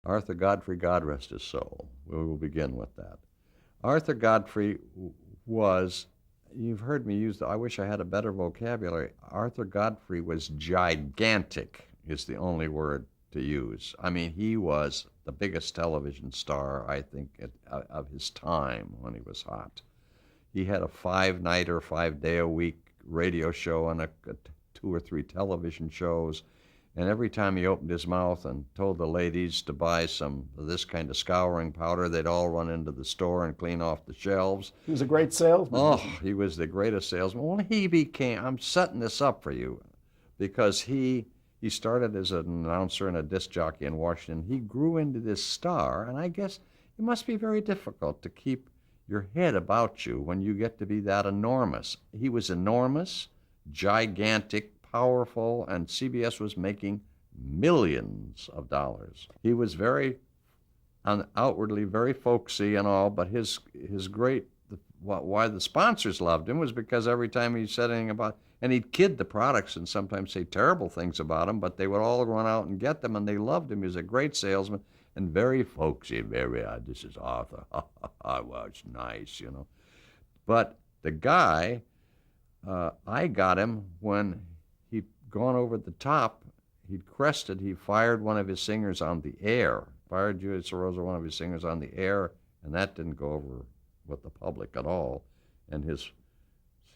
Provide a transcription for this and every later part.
Arthur Godfrey, God rest his soul. We will begin with that. Arthur Godfrey was, you've heard me use I wish I had a better vocabulary. Arthur Godfrey was gigantic, is the only word to use. I mean, he was the biggest television star, I think, of his time when he was hot. He had a 5-nighter, 5-day-a-week radio show and 2 or 3 television shows. And every time he opened his mouth and told the ladies to buy some of this kind of scouring powder, they'd all run into the store and clean off the shelves. He was a great salesman. Oh, he was the greatest salesman. Well, he became, I'm setting this up for you, because he started as an announcer and a disc jockey in Washington. He grew into this star, and I guess it must be very difficult to keep your head about you when you get to be that enormous. He was enormous, gigantic, powerful, and CBS was making millions of dollars. He was very outwardly very folksy and all, but his great, why the sponsors loved him was because every time he said anything about, and he'd kid the products and sometimes say terrible things about them, but they would all run out and get them, and they loved him. He was a great salesman and very folksy, very, this is Arthur. Well, it's nice, you know. But the guy, I got him when he'd gone over the top. He'd crested. He fired one of his singers on the air. Fired Julius Rosa, one of his singers, on the air, and that didn't go over with the public at all. And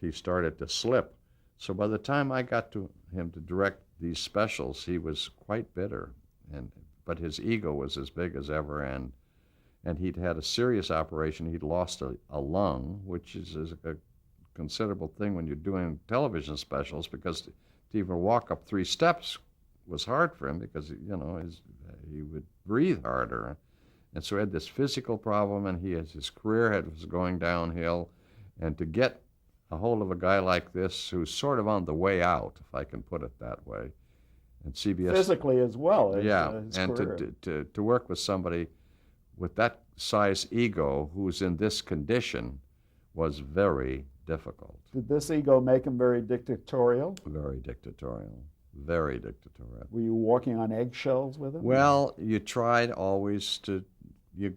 he started to slip. So by the time I got to him to direct these specials, he was quite bitter, but his ego was as big as ever, and he'd had a serious operation. He'd lost a lung, which is a considerable thing when you're doing television specials, because to even walk up 3 steps was hard for him, because he would breathe harder, and so he had this physical problem, and his career was going downhill, and to get a hold of a guy like this who's sort of on the way out, if I can put it that way, and CBS physically as well as his and career. to work with somebody with that size ego who's in this condition was very difficult. Did this ego make him very dictatorial? Very dictatorial. Very dictatorial. Were you walking on eggshells with him? Well, you tried always to, you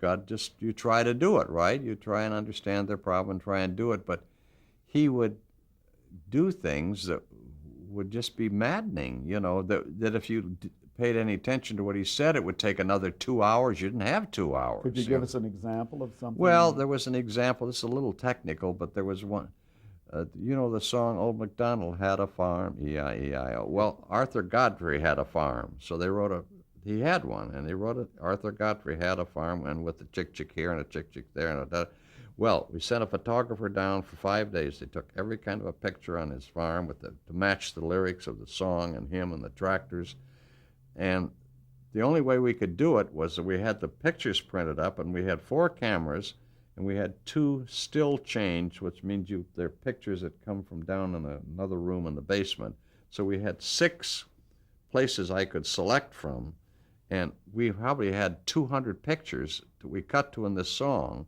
try to do it, right? You try and understand their problem and try and do it, but he would do things that would just be maddening, that if you paid any attention to what he said, it would take another 2 hours. You didn't have 2 hours. Could you give us an example of something? Well, there was an example. This is a little technical, but there was one. The song Old MacDonald Had a Farm, E-I-E-I-O. Well, Arthur Godfrey had a farm, so he had one, and they wrote it, Arthur Godfrey had a farm, and with a chick here and a chick there and a Well, we sent a photographer down for 5 days. They took every kind of a picture on his farm to match the lyrics of the song and him and the tractors. And the only way we could do it was that we had the pictures printed up, and we had 4 cameras, and we had 2 still change, which means they're pictures that come from down in another room in the basement. So we had 6 places I could select from, and we probably had 200 pictures that we cut to in this song.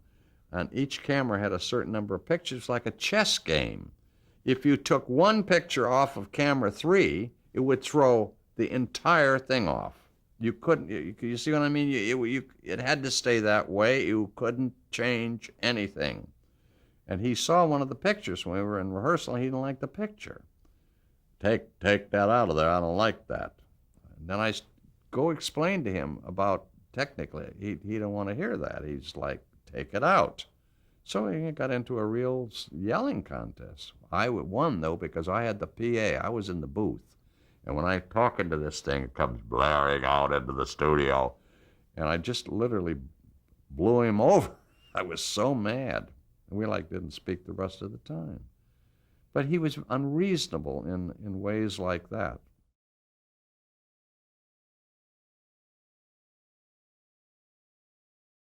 And each camera had a certain number of pictures, like a chess game. If you took one picture off of camera 3, it would throw the entire thing off. You couldn't, you see what I mean? It had to stay that way. You couldn't change anything. And he saw one of the pictures when we were in rehearsal. He didn't like the picture. Take that out of there. I don't like that. And then I go explain to him about technically. He didn't want to hear that. He's like, take it out. So he got into a real yelling contest. I won, though, because I had the PA. I was in the booth. And when I talk into this thing, it comes blaring out into the studio. And I just literally blew him over. I was so mad. And we didn't speak the rest of the time. But he was unreasonable in ways like that.